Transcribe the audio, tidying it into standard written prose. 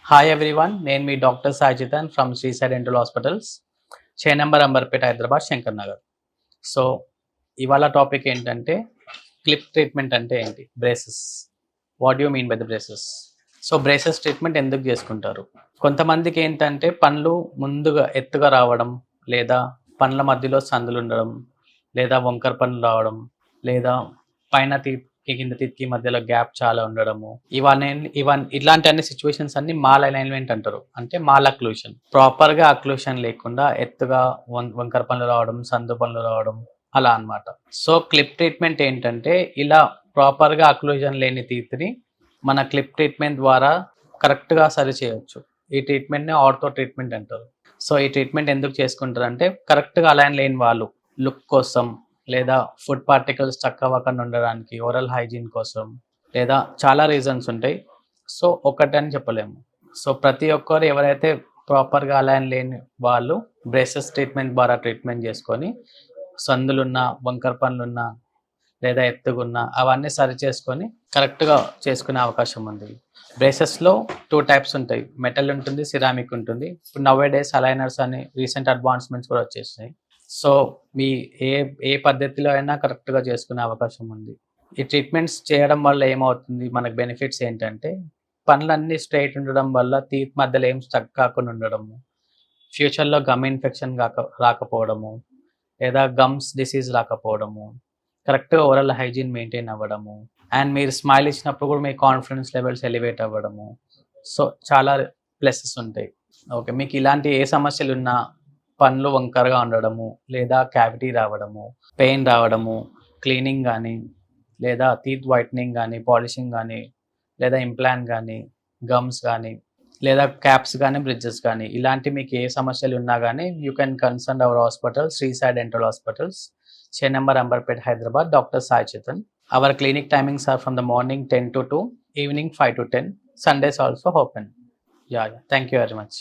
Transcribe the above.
Hi everyone, నేను మీ doctor సాయిజితన్ from శ్రీసైడ్ dental hospitals, చే number Amberpet, Hyderabad, Shankar Nagar. So ఇవాళ టాపిక్ ఏంటంటే క్లిప్ ట్రీట్మెంట్ అంటే ఏంటి, braces. What you mean by the braces? So braces treatment ఎందుకు చేసుకుంటారు? కొంతమందికి ఏంటంటే పండ్లు ముందుగా ఎత్తుగా రావడం, లేదా పండ్ల మధ్యలో సందులు ఉండడం, లేదా వంకర పండ్లు రావడం, లేదా పైన కింద తిత్తి మధ్యలో గ్యాప్ చాలా ఉండడము, ఇలాంటి అన్ని సిచ్యువేషన్స్ అన్ని మాల్ అలైన్మెంట్ అంటారు. అంటే మాల్ అక్లూషన్. ప్రాపర్ గా అక్లూషన్ లేకుండా ఎత్తుగా వంకర పనులు రావడం, సందు పనులు రావడం, అలా అన్నమాట. సో క్లిప్ ట్రీట్మెంట్ ఏంటంటే ఇలా ప్రాపర్ గా అక్లూజన్ లేని తీతిని మన క్లిప్ ట్రీట్మెంట్ ద్వారా కరెక్ట్ గా సరి చేయొచ్చు. ఈ ట్రీట్మెంట్ ని ఆర్థో ట్రీట్మెంట్ అంటారు. సో ఈ ట్రీట్మెంట్ ఎందుకు చేసుకుంటారు అంటే కరెక్ట్ గా అలైన్ లేని వాళ్ళు లుక్ కోసం, లేదా ఫుడ్ పార్టికల్స్ చక్కవకుండా ఉండడానికి, ఓరల్ హైజీన్ కోసం, లేదా చాలా రీజన్స్ ఉంటాయి. సో ఒకటని చెప్పలేము. సో ప్రతి ఒక్కరు ఎవరైతే ప్రాపర్గా అలైన్ లేని వాళ్ళు బ్రేసెస్ ట్రీట్మెంట్ ద్వారా ట్రీట్మెంట్ చేసుకొని సందులున్న, వంకర పనులున్న, లేదా ఎత్తుగున్న అవన్నీ సరి చేసుకొని కరెక్ట్గా చేసుకునే అవకాశం ఉంది. బ్రేసెస్లో 2 టైప్స్ ఉంటాయి, మెటల్ ఉంటుంది, సిరామిక్ ఉంటుంది. ఇప్పుడు నవ్వే డేస్ అలైనర్స్ అని రీసెంట్ అడ్వాన్స్మెంట్స్ కూడా వచ్చేసినాయి. సో మీ ఏ ఏ పద్ధతిలో అయినా కరెక్ట్గా చేసుకునే అవకాశం ఉంది. ఈ ట్రీట్మెంట్స్ చేయడం వల్ల ఏమవుతుంది, మనకు బెనిఫిట్స్ ఏంటంటే పనులన్నీ స్ట్రైట్ ఉండడం వల్ల టీత్ మధ్యలో ఏం స్టక్ కాకుండా ఉండడము, ఫ్యూచర్లో గమ్ ఇన్ఫెక్షన్ రాకపోవడము, లేదా గమ్స్ డిసీజ్ రాకపోవడము, కరెక్ట్గా ఓరల్ హైజీన్ మెయింటైన్ అవ్వడము, అండ్ మీరు స్మైల్ ఇచ్చినప్పుడు కూడా మీ కాన్ఫిడెన్స్ లెవెల్స్ ఎలివేట్ అవ్వడము. సో చాలా ప్లసెస్ ఉంటాయి. ఓకే, మీకు ఇలాంటి ఏ సమస్యలు ఉన్నా, పళ్ళు వంకరగా ఉండడము, లేదా క్యావిటీ రావడము, పెయిన్ రావడము, క్లీనింగ్ కానీ, లేదా టీత్ వైట్నింగ్ కానీ, పాలిషింగ్ కానీ, లేదా ఇంప్లాంట్ కానీ, గమ్స్ కానీ, లేదా క్యాప్స్ కానీ, బ్రిడ్జెస్ కానీ, ఇలాంటి మీకు ఏ సమస్యలు ఉన్నా కానీ you can consult our hospital, శ్రీసైడ్ డెంటల్ హాస్పిటల్స్, చే number Amberpet, Hyderabad, doctor Saijithan. Our clinic timings are from the morning 10 to 2, evening 5 to 10. Sundays also open. Yeah. Thank you very much.